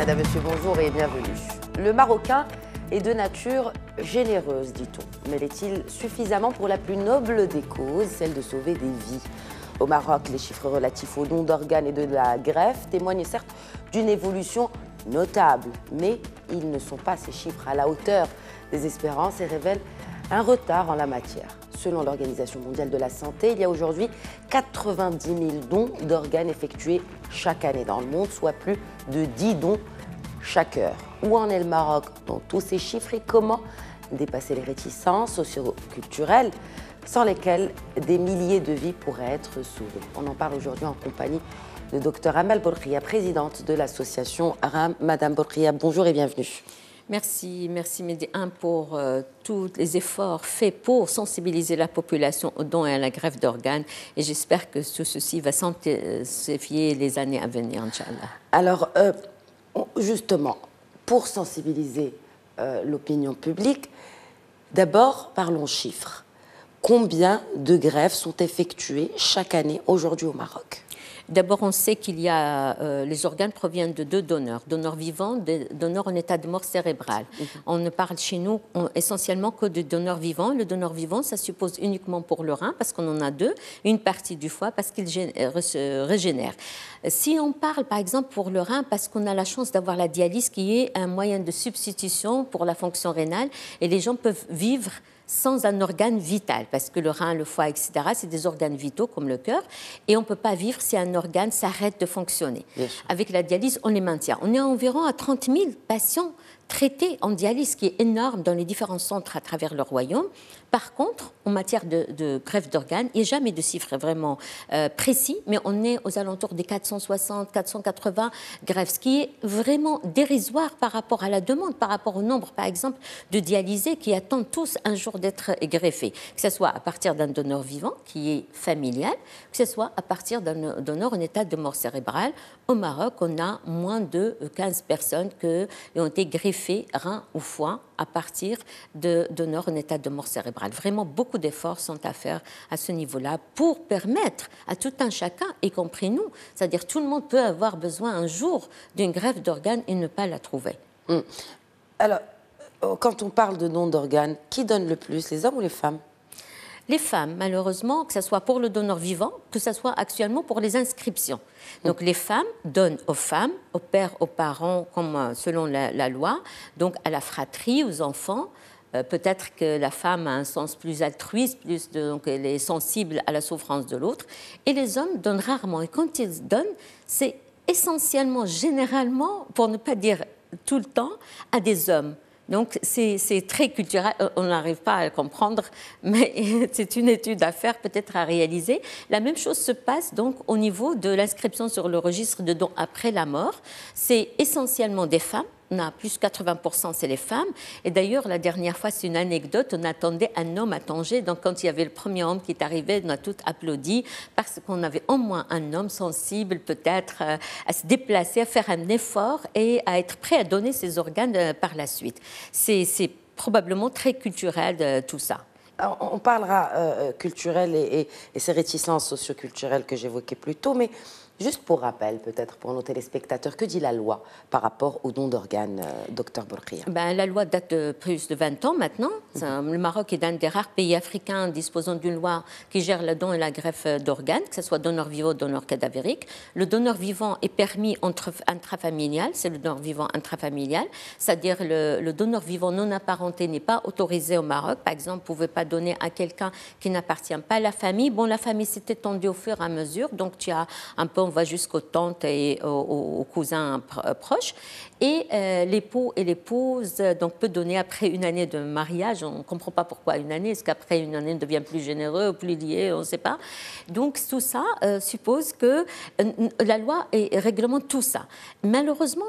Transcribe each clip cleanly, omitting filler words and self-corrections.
Madame, Monsieur, bonjour et bienvenue. Le Marocain est de nature généreuse, dit-on. Mais l'est-il suffisamment pour la plus noble des causes, celle de sauver des vies? Au Maroc, les chiffres relatifs au don d'organes et de la greffe témoignent certes d'une évolution notable, mais ils ne sont pas, ces chiffres, à la hauteur des espérances et révèlent un retard en la matière. Selon l'Organisation mondiale de la santé, il y a aujourd'hui 90 000 dons d'organes effectués chaque année dans le monde, soit plus de 10 dons chaque heure. Où en est le Maroc dans tous ces chiffres et comment dépasser les réticences socio-culturelles sans lesquelles des milliers de vies pourraient être sauvées? On en parle aujourd'hui en compagnie de Dr Amal Bourkhia, présidente de l'association RAM. Madame Bourkhia, bonjour et bienvenue. Merci Mehdi pour tous les efforts faits pour sensibiliser la population aux dons et à la greffe d'organes. Et j'espère que tout ceci va s'amplifier les années à venir, Inch'Allah. Alors, justement, pour sensibiliser l'opinion publique, d'abord, parlons chiffres. Combien de greffes sont effectuées chaque année aujourd'hui au Maroc? D'abord, on sait qu'il y a les organes proviennent de deux donneurs vivants, donneurs en état de mort cérébrale. On ne parle chez nous essentiellement que de donneurs vivants. Le donneur vivant, ça suppose uniquement pour le rein, parce qu'on en a deux, une partie du foie, parce qu'il se régénère. Si on parle, par exemple, pour le rein, parce qu'on a la chance d'avoir la dialyse, qui est un moyen de substitution pour la fonction rénale, et les gens peuvent vivre sans un organe vital, parce que le rein, le foie, etc., c'est des organes vitaux comme le cœur, et on ne peut pas vivre si un organe s'arrête de fonctionner. Avec la dialyse, on les maintient. On est environ à 30 000 patients traités en dialyse, ce qui est énorme dans les différents centres à travers le royaume. Par contre, en matière de greffe d'organes, il n'y a jamais de chiffre vraiment précis, mais on est aux alentours des 460, 480 greffes, ce qui est vraiment dérisoire par rapport à la demande, par rapport au nombre, par exemple, de dialysés qui attendent tous un jour d'être greffés, que ce soit à partir d'un donneur vivant qui est familial, que ce soit à partir d'un donneur en état de mort cérébrale. Au Maroc, on a moins de 15 personnes qui ont été greffées rein ou foie à partir de donneurs en état de mort cérébrale. Vraiment, beaucoup d'efforts sont à faire à ce niveau-là pour permettre à tout un chacun, y compris nous, c'est-à-dire tout le monde peut avoir besoin un jour d'une greffe d'organes et ne pas la trouver. Alors, quand on parle de don d'organes, qui donne le plus, les hommes ou les femmes? Les femmes, malheureusement, que ce soit pour le donneur vivant, que ce soit actuellement pour les inscriptions. Donc les femmes donnent aux femmes, aux pères, aux parents, comme selon la loi, donc à la fratrie, aux enfants. Peut-être que la femme a un sens plus altruiste, donc elle est sensible à la souffrance de l'autre. Et les hommes donnent rarement. Et quand ils donnent, c'est essentiellement, généralement, pour ne pas dire tout le temps, à des hommes. Donc, c'est très culturel, on n'arrive pas à le comprendre, mais c'est une étude à faire, peut-être à réaliser. La même chose se passe donc au niveau de l'inscription sur le registre de dons après la mort. C'est essentiellement des femmes. On a plus de 80%, c'est les femmes. Et d'ailleurs, la dernière fois, c'est une anecdote, on attendait un homme à Tanger. Donc, quand il y avait le premier homme qui est arrivé, on a tous applaudi parce qu'on avait au moins un homme sensible, peut-être, à se déplacer, à faire un effort et à être prêt à donner ses organes par la suite. C'est probablement très culturel, tout ça. Alors, on parlera culturel et ces réticences socioculturelles que j'évoquais plus tôt, mais juste pour rappel, peut-être pour nos téléspectateurs, que dit la loi par rapport au don d'organes, docteur Bourkhia? La loi date de plus de 20 ans maintenant. Le Maroc est un des rares pays africains disposant d'une loi qui gère le don et la greffe d'organes, que ce soit donneur vivant ou donneur cadavérique. Le donneur vivant est permis intrafamilial, c'est le donneur vivant intrafamilial, c'est-à-dire le donneur vivant non apparenté n'est pas autorisé au Maroc. Par exemple, vous ne pouvez pas donner à quelqu'un qui n'appartient pas à la famille. Bon, la famille s'est étendue au fur et à mesure, donc tu as un peu, on va jusqu'aux tantes et aux cousins proches. Et l'époux et l'épouse donc, peut donner après une année de mariage. On ne comprend pas pourquoi une année. Est-ce qu'après une année, on devient plus généreux, plus lié? On ne sait pas. Donc, tout ça suppose que la loi réglemente tout ça. Malheureusement,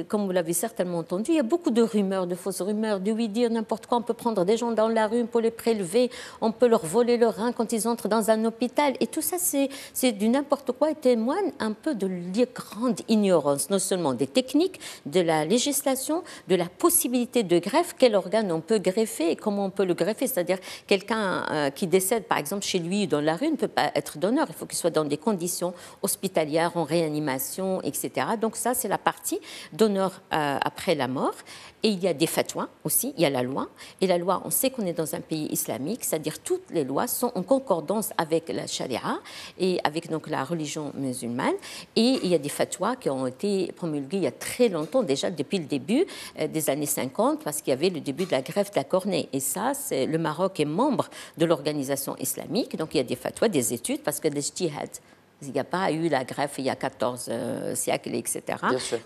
comme vous l'avez certainement entendu, il y a beaucoup de rumeurs, de fausses rumeurs, de oui-dire n'importe quoi. On peut prendre des gens dans la rue pour les prélever. On peut leur voler le rein quand ils entrent dans un hôpital. Et tout ça, c'est du n'importe quoi. Et témoigne un peu de la grande ignorance, non seulement des techniques, de la législation, de la possibilité de greffe, quel organe on peut greffer et comment on peut le greffer. C'est-à-dire quelqu'un qui décède, par exemple, chez lui dans la rue, ne peut pas être donneur. Il faut qu'il soit dans des conditions hospitalières, en réanimation, etc. Donc ça, c'est la partie donneur après la mort. Et il y a des fatwas aussi, il y a la loi. Et la loi, on sait qu'on est dans un pays islamique, c'est-à-dire toutes les lois sont en concordance avec la charia et avec donc la religion musulmane. Et il y a des fatwas qui ont été promulgués il y a très longtemps, déjà depuis le début des années 50, parce qu'il y avait le début de la greffe de la cornée. Et ça, le Maroc est membre de l'organisation islamique, donc il y a des fatwas, des études, parce que les ijtihad, il n'y a pas eu la greffe il y a 14 siècles, etc.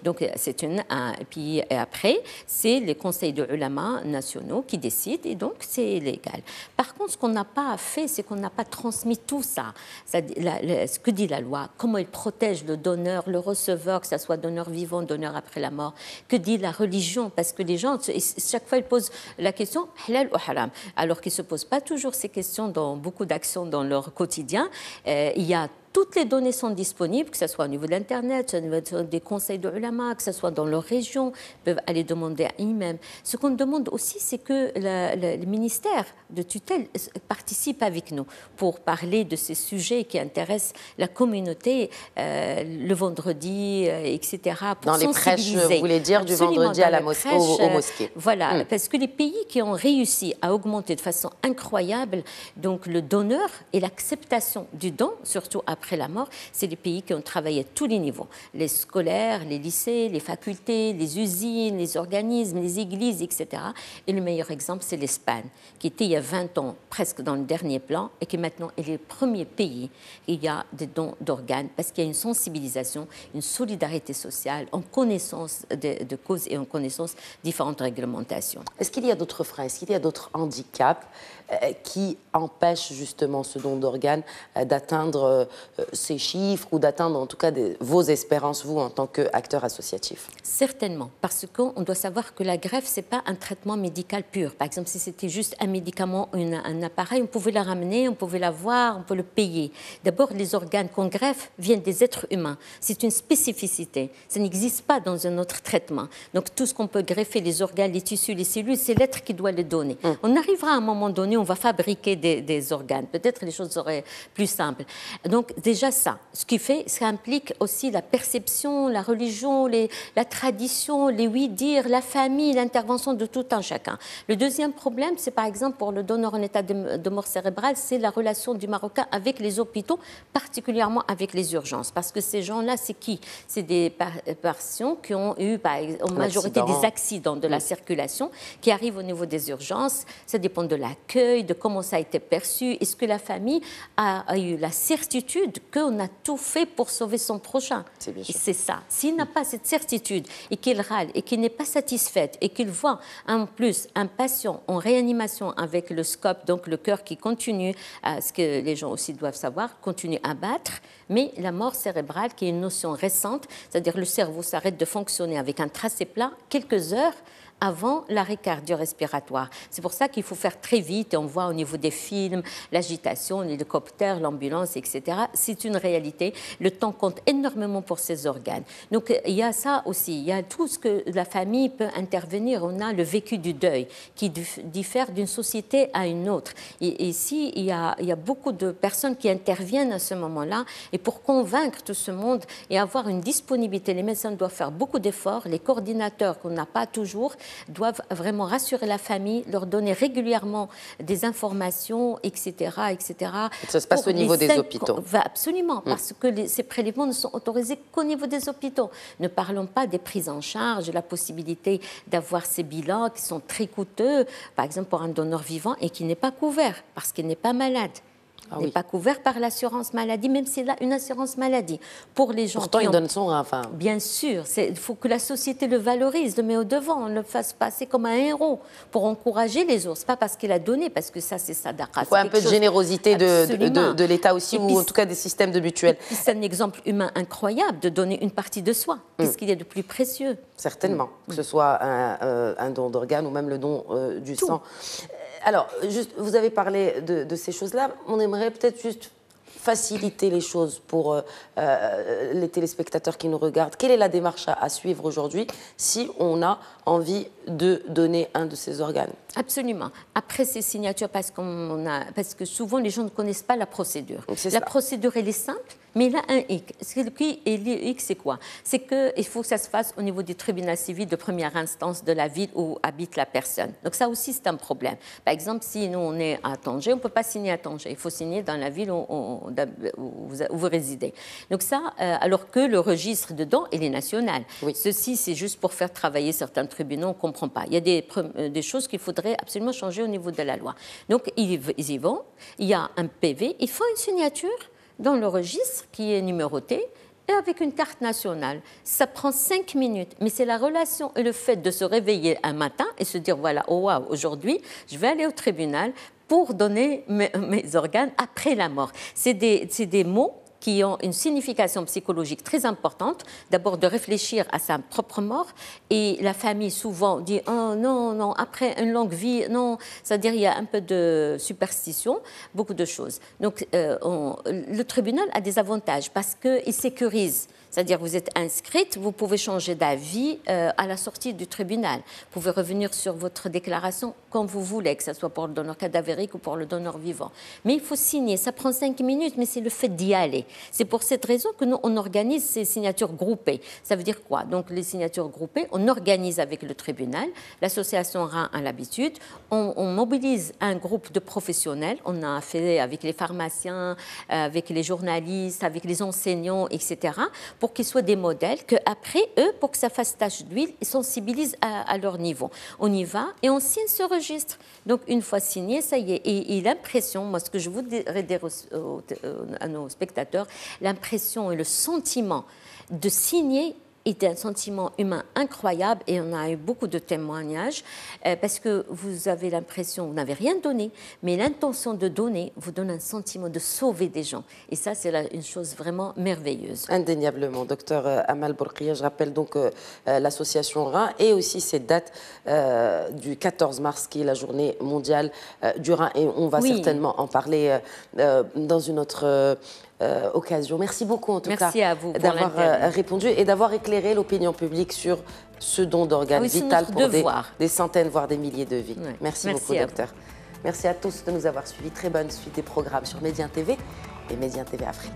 Donc, c'est et puis après, c'est les conseils de ulama nationaux qui décident et donc c'est légal. Par contre, ce qu'on n'a pas fait, c'est qu'on n'a pas transmis tout ça. Ce que dit la loi, comment elle protège le donneur, le receveur, que ce soit donneur vivant, donneur après la mort. Que dit la religion? Parce que les gens, chaque fois, ils posent la question halal ou haram, alors qu'ils ne se posent pas toujours ces questions dans beaucoup d'actions dans leur quotidien. Il y a toutes les données sont disponibles, que ce soit au niveau de l'Internet, au niveau des conseils de ulama, que ce soit dans leur région, ils peuvent aller demander à eux-mêmes. Ce qu'on demande aussi, c'est que le ministère de tutelle participe avec nous pour parler de ces sujets qui intéressent la communauté le vendredi, etc. Pour dans les prêches, vous voulez dire, absolument, du vendredi à la mosquée, aux mosquées. Voilà, parce que les pays qui ont réussi à augmenter de façon incroyable donc le donneur et l'acceptation du don, surtout après la mort, c'est les pays qui ont travaillé à tous les niveaux. Les scolaires, les lycées, les facultés, les usines, les organismes, les églises, etc. Et le meilleur exemple, c'est l'Espagne, qui était il y a 20 ans presque dans le dernier plan et qui maintenant est le premier pays où il y a des dons d'organes parce qu'il y a une sensibilisation, une solidarité sociale, en connaissance de causes et en connaissance de différentes réglementations. Est-ce qu'il y a d'autres freins, est-ce qu'il y a d'autres handicaps qui empêchent justement ce don d'organes d'atteindre ces chiffres ou d'atteindre en tout cas vos espérances, vous, en tant qu'acteur associatif? Certainement, parce qu'on doit savoir que la greffe, ce n'est pas un traitement médical pur. Par exemple, si c'était juste un médicament, un appareil, on pouvait la ramener, on pouvait la voir, on peut le payer. D'abord, les organes qu'on greffe viennent des êtres humains. C'est une spécificité. Ça n'existe pas dans un autre traitement. Donc, tout ce qu'on peut greffer, les organes, les tissus, les cellules, c'est l'être qui doit les donner. On arrivera à un moment donné, on va fabriquer des organes. Peut-être les choses seraient plus simples. Donc, déjà ça, ce qui fait, ça implique aussi la perception, la religion, la tradition, les oui-dire, la famille, l'intervention de tout un chacun. Le deuxième problème, c'est par exemple pour le donneur en état de mort cérébrale, c'est la relation du Marocain avec les hôpitaux, particulièrement avec les urgences. Parce que ces gens-là, c'est qui? C'est des patients qui ont eu, en majorité, des accidents de la circulation, qui arrivent au niveau des urgences. Ça dépend de l'accueil, de comment ça a été perçu. Est-ce que la famille a eu la certitude qu'on a tout fait pour sauver son prochain? C'est ça. S'il n'a pas cette certitude et qu'il râle et qu'il n'est pas satisfait et qu'il voit en plus un patient en réanimation avec le scope, donc le cœur qui continue, ce que les gens aussi doivent savoir, continue à battre, mais la mort cérébrale qui est une notion récente, c'est-à-dire le cerveau s'arrête de fonctionner avec un tracé plat quelques heures avant l'arrêt cardio-respiratoire. C'est pour ça qu'il faut faire très vite, et on voit au niveau des films, l'agitation, l'hélicoptère, l'ambulance, etc. C'est une réalité. Le temps compte énormément pour ces organes. Donc, il y a ça aussi. Il y a tout ce que la famille peut intervenir. On a le vécu du deuil qui diffère d'une société à une autre. Et ici, il y a beaucoup de personnes qui interviennent à ce moment-là. Et pour convaincre tout ce monde et avoir une disponibilité, les médecins doivent faire beaucoup d'efforts. Les coordinateurs qu'on n'a pas toujours doivent vraiment rassurer la famille, leur donner régulièrement des informations, etc. etc. Ça se passe au niveau des hôpitaux. Absolument, parce que ces prélèvements ne sont autorisés qu'au niveau des hôpitaux. Ne parlons pas des prises en charge, de la possibilité d'avoir ces bilans qui sont très coûteux, par exemple pour un donneur vivant et qui n'est pas couvert parce qu'il n'est pas malade. N'est pas couvert par l'assurance maladie, même s'il a une assurance maladie. Pour les gens pourtant, il donne son... Enfin... Bien sûr, il faut que la société le valorise, le met au devant, le fasse passer comme un héros pour encourager les autres. Pas parce qu'il a donné, parce que ça, c'est sadaqa. Il faut un peu de générosité de l'État aussi, ou en tout cas des systèmes de mutuelles. C'est un exemple humain incroyable de donner une partie de soi. Qu'est-ce qu'il y a de plus précieux? Certainement, que ce soit un don d'organes ou même le don du sang. Alors, juste, vous avez parlé de ces choses-là. On aimerait peut-être juste faciliter les choses pour les téléspectateurs qui nous regardent? Quelle est la démarche à suivre aujourd'hui si on a envie de donner un de ces organes? Absolument. Après ces signatures, parce que souvent les gens ne connaissent pas la procédure. La procédure, elle est simple, mais il a un hic. Et le hic, c'est quoi? C'est qu'il faut que ça se fasse au niveau du tribunal civil de première instance de la ville où habite la personne. Donc ça aussi, c'est un problème. Par exemple, si nous, on est à Tanger, on ne peut pas signer à Tanger. Il faut signer dans la ville où vous résidez. Donc ça, alors que le registre dedans, il est national. Oui. Ceci, c'est juste pour faire travailler certains tribunaux, on ne comprend pas. Il y a des choses qu'il faudrait absolument changer au niveau de la loi. Donc, ils y vont, il y a un PV, ils font une signature dans le registre qui est numéroté et avec une carte nationale. Ça prend 5 minutes, mais c'est la relation et le fait de se réveiller un matin et se dire, voilà, oh wow, aujourd'hui, je vais aller au tribunal pour donner mes organes après la mort. C'est des mots qui ont une signification psychologique très importante. D'abord, de réfléchir à sa propre mort. Et la famille, souvent, dit « Oh non, non, après une longue vie, non ». C'est-à-dire il y a un peu de superstition, beaucoup de choses. Donc, le tribunal a des avantages parce qu'il sécurise. C'est-à-dire vous êtes inscrite, vous pouvez changer d'avis à la sortie du tribunal. Vous pouvez revenir sur votre déclaration quand vous voulez, que ce soit pour le donneur cadavérique ou pour le donneur vivant. Mais il faut signer, ça prend 5 minutes, mais c'est le fait d'y aller. C'est pour cette raison que nous, on organise ces signatures groupées. Ça veut dire quoi? Donc les signatures groupées, on organise avec le tribunal, l'association RAN a l'habitude, on mobilise un groupe de professionnels, on a fait avec les pharmaciens, avec les journalistes, avec les enseignants, etc., pour qu'ils soient des modèles, qu'après, eux, pour que ça fasse tache d'huile, ils sensibilisent à leur niveau. On y va et on signe ce registre. Donc, une fois signé, ça y est. Et l'impression, moi, ce que je voudrais dire à nos spectateurs, l'impression et le sentiment de signer est un sentiment humain incroyable et on a eu beaucoup de témoignages parce que vous avez l'impression, vous n'avez rien donné, mais l'intention de donner vous donne un sentiment de sauver des gens. Et ça, c'est une chose vraiment merveilleuse. Indéniablement. Docteur Amal Bourkia, je rappelle donc l'association RAN et aussi cette date du 14 mars qui est la journée mondiale du rein. Et on va certainement en parler dans une autre occasion. Merci beaucoup en tout cas d'avoir répondu et d'avoir éclairé l'opinion publique sur ce don d'organes vital pour des centaines, voire des milliers de vies. Oui. Merci beaucoup, docteur. Merci à tous de nous avoir suivis. Très bonne suite des programmes sur Médien TV et Médien TV Afrique.